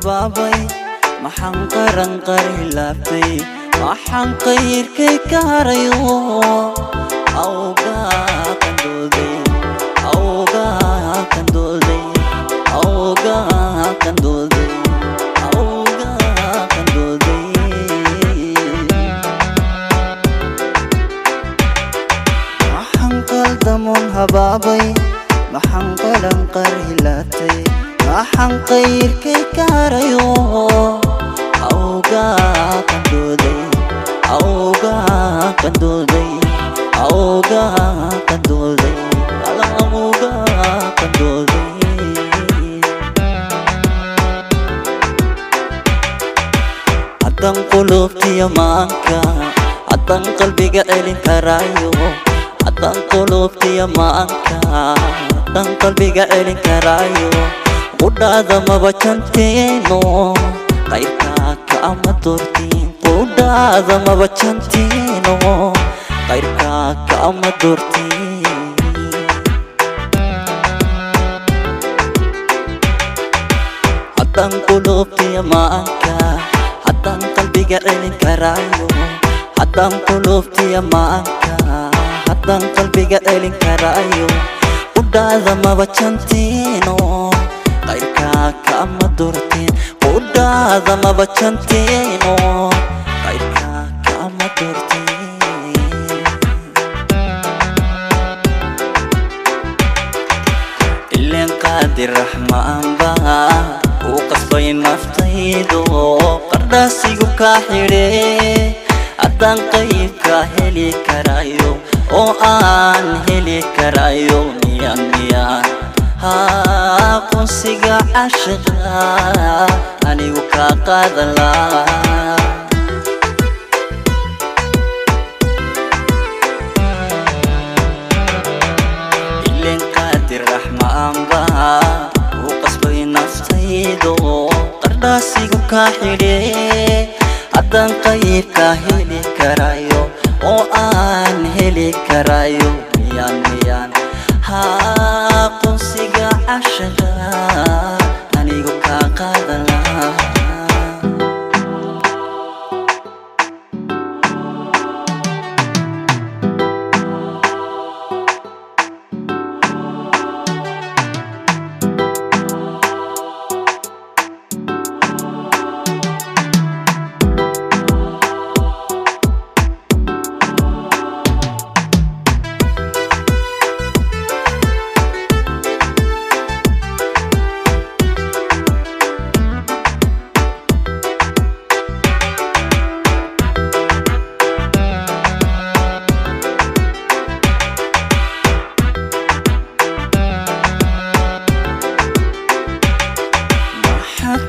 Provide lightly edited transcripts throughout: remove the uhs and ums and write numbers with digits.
habaabay maxaan qaran qarilaabtay waxaan qayrkay ka harayo awgaa qandooday awgaa qandooday awgaa qandooday awgaa qandooday maxaan qaldamoon habaabay maxaan qaran qarilaabtay waxaan qayrkay ka harayo awgaa qandooday awgaa qandooday awgaa qandooday awgaa qandooday haddaan qulubtiya maanka haddaan qalbiga celin karaayo haddaan qulubtiya maanka haddaan qalbiga celin karaayo qudhaada maba janteeno qayrkaa kaama doortiin qudhaada maba janteeno qayrkaa kaama doortiin haddaan qulubtiya maanka haddaan qalbiga celin karaayo haddaan qulubtiya maanka haddaan qalbiga celin karaayo qudhaada maba janteeno qayrkaa kaama doortiin qudhaada maba janteeno qayrkaa kaama doortiin ileen qaadir raxmaanba uu qasbay naftaydo qardhaasigu kaa xidhe haddaan qaybkaa heli karaayo oo aan heli karaayo miyaan miyaan aqoonsiga cashiqa anigu kaa qaadan lahaa ileen qaadir raxmaanba uu qasbay naftaydo qardhaasigu kaa xidhe haddaan qaybkaa heli karaayo oo aan heli karaayo miyaan miyaan aqoonsiga cashiqa anigu kaa qaadan lahaa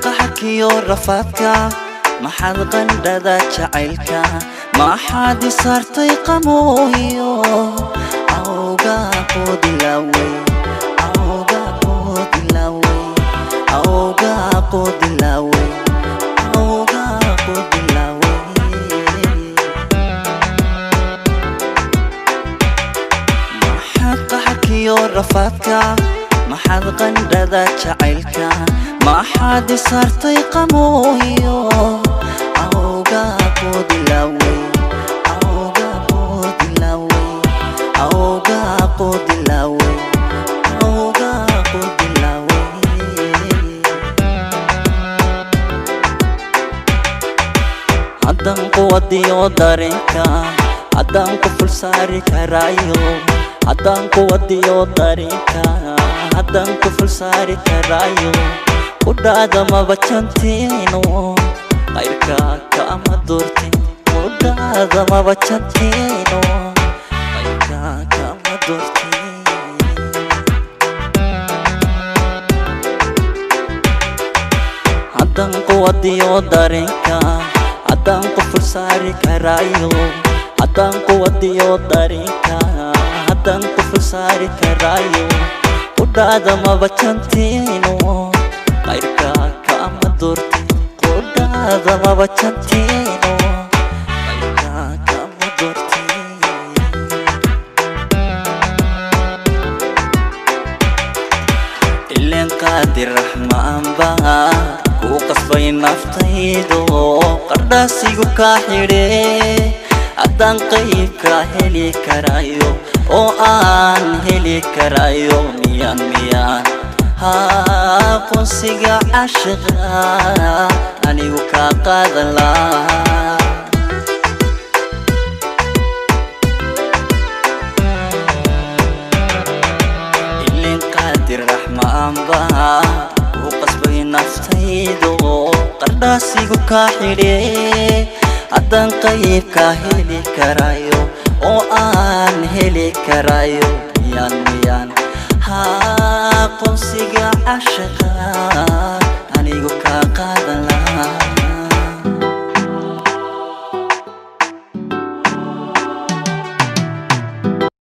qaxkiyo rafaadka maxaad qandhada jacaylka maxaad isaartay qamooyo awgaa kuu dilaaway awgaa kuu dilaaway awgaa kuu dilaaway awgaa kuu dilaaway maxaad qaxkiyo rafaadka maxaad qandhada jacaylka maxaad isaartay qamooyo awgaa kuu dilaaway awgaa kuu dilaaway awgaa kuu dilaaway awgaa kuu dilaaway haddaan quwadiyo dareenka haddaan ku ful saari karaayo haddaan quwadiyo dareenka haddaan ku ful saari karaayo qudhaada maba janteeno qayrkaa kaama doortiin qudhaada maba janteeno qayrkaa kaama doortiin haddaan quwadiyo dareenka haddaan ku ful saari karaayo haddaan quwadiyo dareenka haddaan ku ful saari karaayo qudhaada maba janteeno qayrkaa kaama doortiin qudhaada maba janteeno qayrkaa kaama doortiin ileen qaadir raxmaanba uu qasbay naftaydo qardhaasigu kaa xidhe haddaan qayb ka heli karayo oo aan heli karayo miyaan aqoonsiga cashiqa anigu kaa qaadan lahaa ilin qaadir raxmaan baa u qasbay naftaydo qardhaasigu kaa xidhe haddaan qayb ka heli karayo oo aan heli karayo miyaan aqoonsiga cashiqa anigu